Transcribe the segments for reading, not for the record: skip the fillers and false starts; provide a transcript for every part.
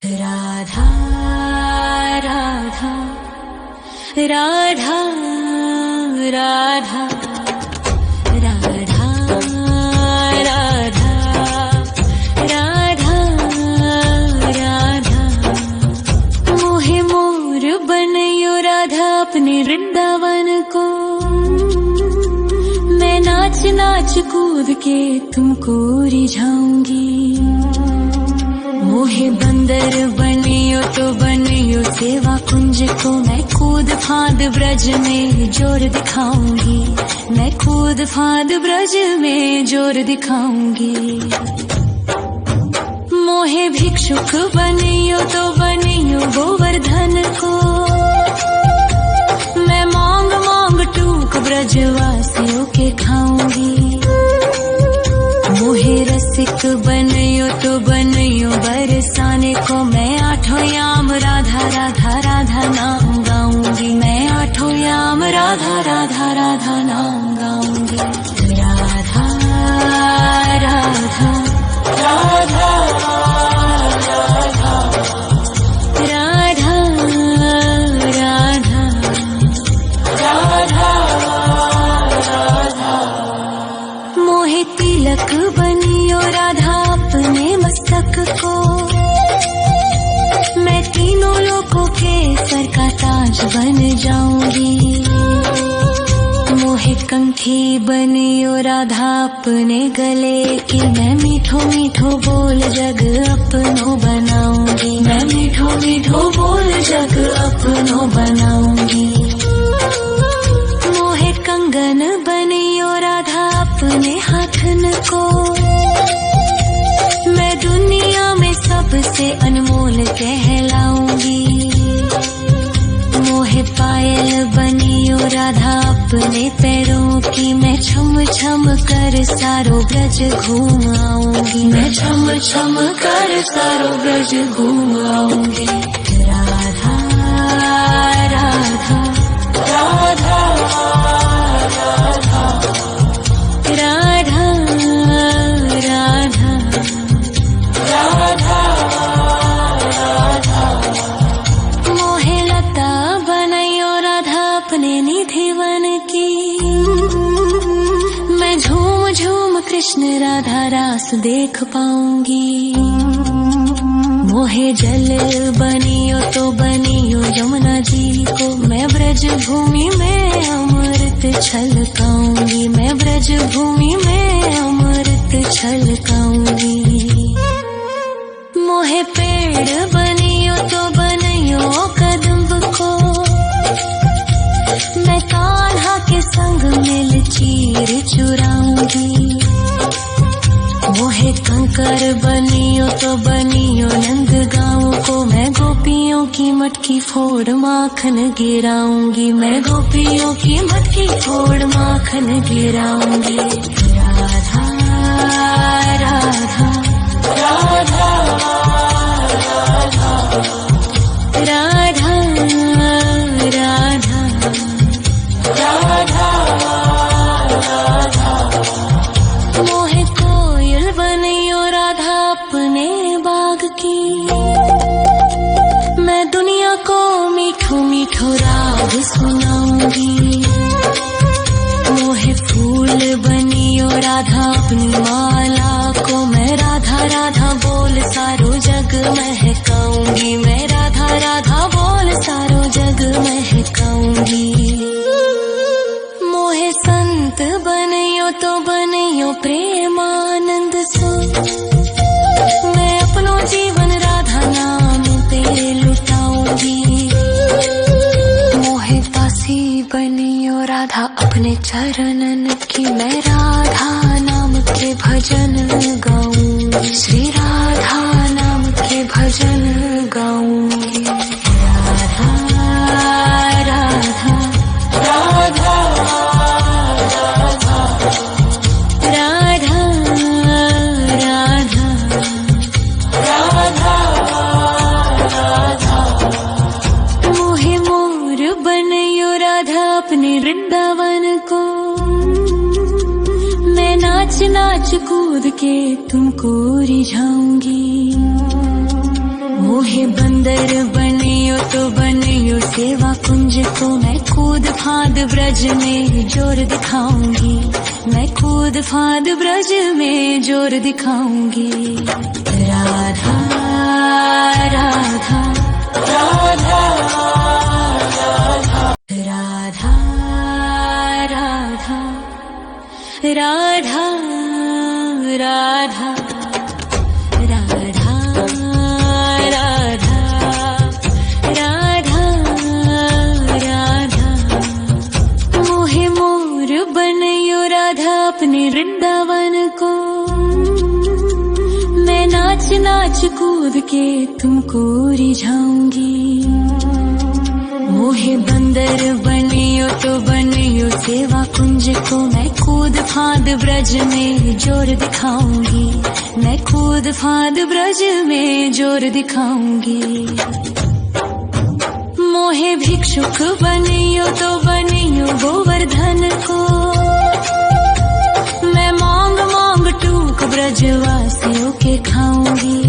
राधा राधा राधा राधा राधा राधा राधा राधा मोहे मोर बनयो राधा अपने वृंदावन को। मैं नाच नाच कूद के तुमको रिझाऊंगी। मोहे बंदर बनियो तो बनियो सेवा कुंज को। मैं कूद फांद ब्रज में जोर दिखाऊंगी। मैं कूद फांद ब्रज में जोर दिखाऊंगी। मोहे भिक्षुक बनियो तो बनियो गोवर्धन को। मैं मांग मांग टूक ब्रजवासियों के खाऊंगी। मोहे रसिक बनयो तो बनयो बरसाने को। मैं आठों याम राधा राधा राधा नाम गाऊंगी। मैं आठों याम राधा राधा राधा नाम गाऊंगी। राधा राधा राधा राधा राधा राधा राधा। मोहे तिलक बनियो राधा अपने मस्तक को। मैं तीनों लोगों के सर का ताज बन जाऊंगी। मोहे कंठी बनियो राधा अपने गले की। मैं मीठो मीठो बोल जग अपनो बनाऊंगी। मैं मीठो मीठो बोल जग अपनो बनाऊंगी। मोहे कंगन बनियो राधा अपने हाथन को। मैं दुनिया में सबसे अनमोल कहलाऊंगी। मोहे पायल बनियो राधा अपने पैरों की। मैं छम छम कर सारो ब्रज घूम आऊंगी। मैं छम छम कर सारो ब्रज घूम आऊंगी। राधा राधा राधा राधा राधा राधा राधा। मोहे लता बनयो राधा अपने निधि वन की। मैं झूम झूम कृष्ण राधा रास देख पाऊंगी। मोहे जल बनियो तो बनियो यमुना जी को। मैं ब्रज भूमि में अमृत छलकाऊंगी। मैं ब्रज भूमि में अमृत छलकाऊंगी। मोहे पेड़ बनियो तो बनियो कदम्ब को। मैं कान्हा के संग मिल चीर चुराऊंगी। मोहे कंकर बनियो तो बनियो नंद गाँव को। मैं गोपियों की मटकी फोड़ माखन गिराऊंगी। मैं गोपियों की मटकी फोड़ माखन गिराऊंगी। राधा राधा राधा राधा राधा राधा राधा। मोहे कोयल बनियो राधा अपने बाग की। मैं दुनिया को मीठो मीठो राग सुनाऊंगी। मोहे फूल बनियो राधा अपनी माला को। मैं राधा राधा बोल सारो जग महकाऊंगी। मैं राधा राधा बोल सारो जग महकाऊंगी। मोहे संत बनियो तो बनियो प्रेमानंद सो। मैं अपनो जीवन राधा नाम पे लुटाऊंगी। मोहे दासी बनियो राधा अपने चरणन की। मैं राधा नाम के भजन गाऊंगी। श्री राधा नाम के भजन गाऊंगी। राधा राधा राधा राधा राधा राधा राधा। मोहे मोर बनयो राधा अपने वृंदावन को। मैं नाच नाच कूद के तुमको रिझाऊंगी। मोहे बंदर बनियो तो बनियो सेवा कुंज को मैं कूद फाद ब्रज में जोर दिखाऊंगी, मैं कूद फाद ब्रज में जोर दिखाऊंगी। राधा राधा राधा राधा राधा राधा राधा राधा राधा राधा राधा मोहे मोर बनयो राधा अपने वृंदावन को, मैं नाच नाच कूद के तुमको रिझाऊंगी। मोहे बंदर बनियो तो बनियो सेवा कुंज को मैं कूद फाद ब्रज में जोर दिखाऊंगी, मैं कूद फाद ब्रज में जोर दिखाऊंगी। मोहे भिक्षुक बनियो तो बनियो गोवर्धन को, मैं मांग मांग टूक ब्रजवासियों के खाऊंगी।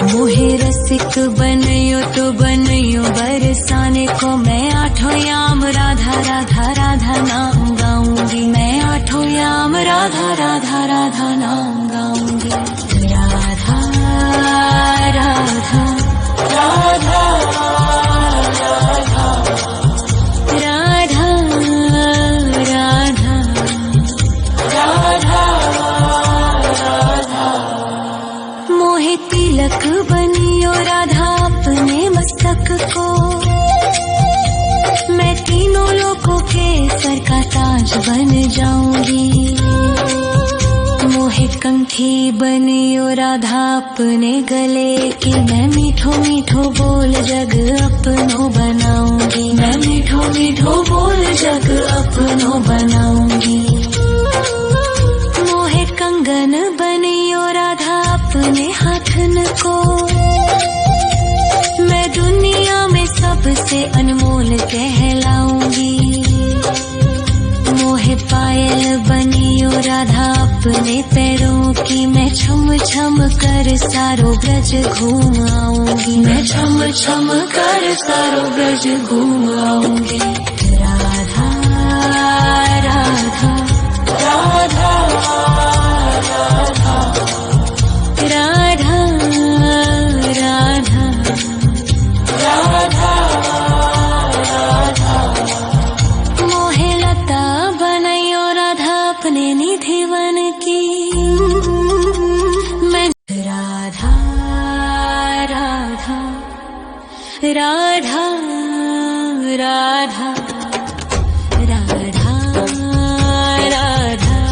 मोहे रसिक बनियो तो बनियो बरसाने को, मैं आठों याम राधा राधा राधा नाम गाऊंगी, मैं आठों याम राधा राधा राधा नाम गाऊंगी। राधा राधा राधा राधा राधा राधा राधा मोहे तिलक बनियो राधा अपने मस्तक को, मैं तीनों लोकों के सर का ताज बन जाऊंगी। मोहे कंठी बनियो राधा अपने गले की, मैं मीठो मीठो बोल जग अपनो बनाऊंगी, मैं मीठो मीठो बोल जग अपनो बनाऊंगी। मोहे कंगन बनियो राधा अपने हाथन को, मैं दुनिया में सबसे अनमोल कहलाऊंगी। मोहे पायल बनियो राधा अपने पैरों की, मैं छम छम कर सारो ब्रज घूम आऊंगी, मैं छम छम कर सारो ब्रज घूम आऊंगी। राधा राधा राधा राधा राधा राधा राधा मोहे लता बनयो राधा अपने निधिवन की, मैं राधा राधा राधा राधा राधा राधा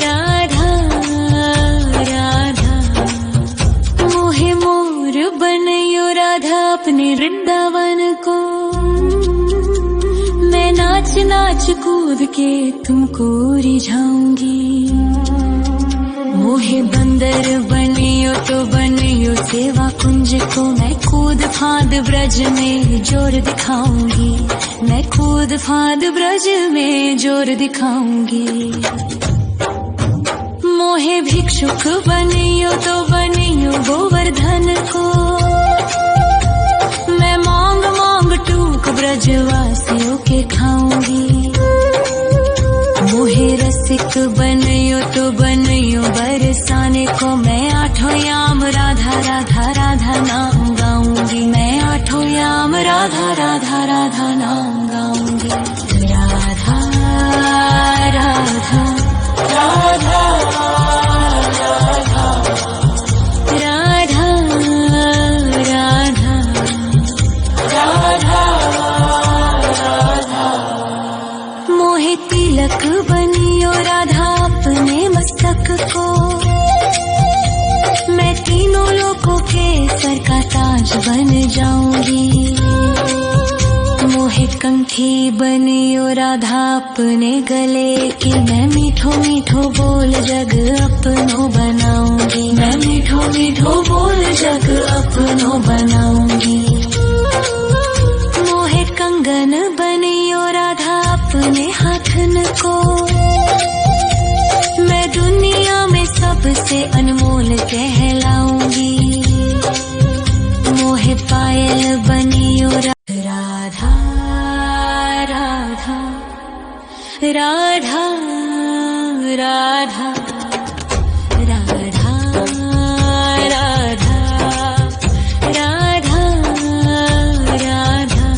राधा राधा मोहे मोर बनयो राधा अपने वृंदावन को, मैं नाच नाच कूद के तुमको रिझाऊंगी। मोहे बंदर बनियो तो बनियो सेवा कुंज को, मैं कूद फाद ब्रज में जोर दिखाऊंगी, मैं कूद फाद ब्रज में जोर दिखाऊंगी। मोहे भिक्षुक बनियो तो बनियो गोवर्धन को, मैं मांग मांग टूक ब्रजवासियों के खाऊंगी। मोहे रसिक बनियो तो बनियो बरसाने को, मैं आठों याम राधा राधा राधा नाम गाऊंगी, मैं आठों याम राधा राधा राधा नाम गाऊंगी। राधा राधा राधा राधा राधा राधा राधा राधा मोहे तिलक बनियो राधा अपने मस्तक को, मैं तीनों लोकों के सर का ताज बन जाऊंगी। मोहे कंठी बनियो राधा अपने गले की, मैं मीठो मीठो बोल जग अपनो बनाऊंगी, मैं मीठो मीठो बोल जग अपनो बनाऊंगी। मोहे कंगन बनियो राधा अपने हाथन को, मैं दुनिया में सबसे अनमोल कहलाऊंगी। राधा राधा राधा राधा राधा राधा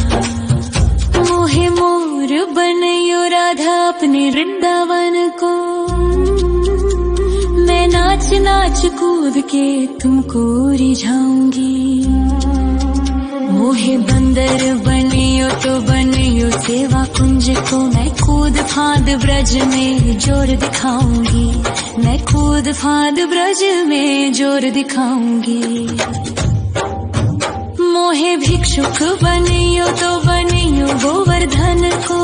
मोहे मोर बनयो राधा अपने वृंदावन को। मैं नाच नाच कूद के तुमको रिझाऊंगी। मोहे बंदर बनियो तो बनियो सेवा कुंज को। मैं कूद फांद ब्रज में जोर दिखाऊंगी। मैं कूद फांद ब्रज में जोर दिखाऊंगी। मोहे भिक्षुक बनियो तो बनियो गोवर्धन को।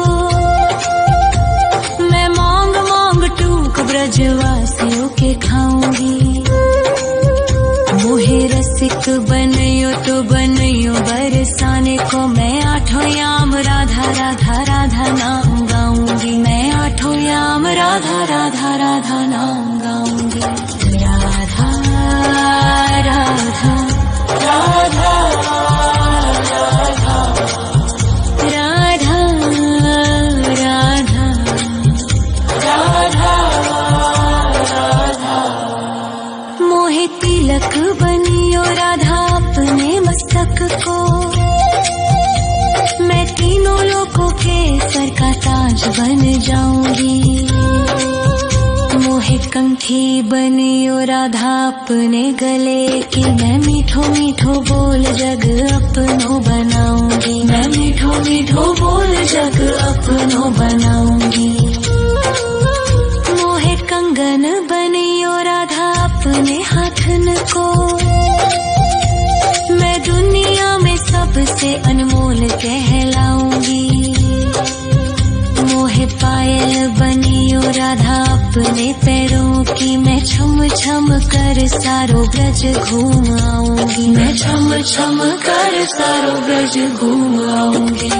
मैं मांग मांग टूक ब्रजवासियों के खाऊंगी। मोहे रसिक बनियो तो बनियो बरसाने को। मैं आठों याम राधा राधा राधा नाम गाऊंगी। मैं आठों याम राधा राधा राधा नाम गाऊंगी। राधा राधा राधा राधा राधा राधा राधा मोहे तिलक बनियो राधा अपने मस्तक को। मैं तीनों लोगों के सर का ताज बन जाऊंगी। मोहे कंठी बनियो राधा अपने गले की। मैं मीठो मीठो बोल जग अपनो बनाऊंगी। मैं मीठो मीठो बोल जग अपनो बनाऊंगी। मोहे कंगन बनियो राधा अपने हाथन को। मैं दुनिया में सबसे अनमोल कहलाऊंगी। मोहे पायल बनियो राधा अपने पैरों की। मैं छम छम कर सारो ब्रज घूम आऊंगी। मैं छम छम कर सारो ब्रज घूम आऊंगी।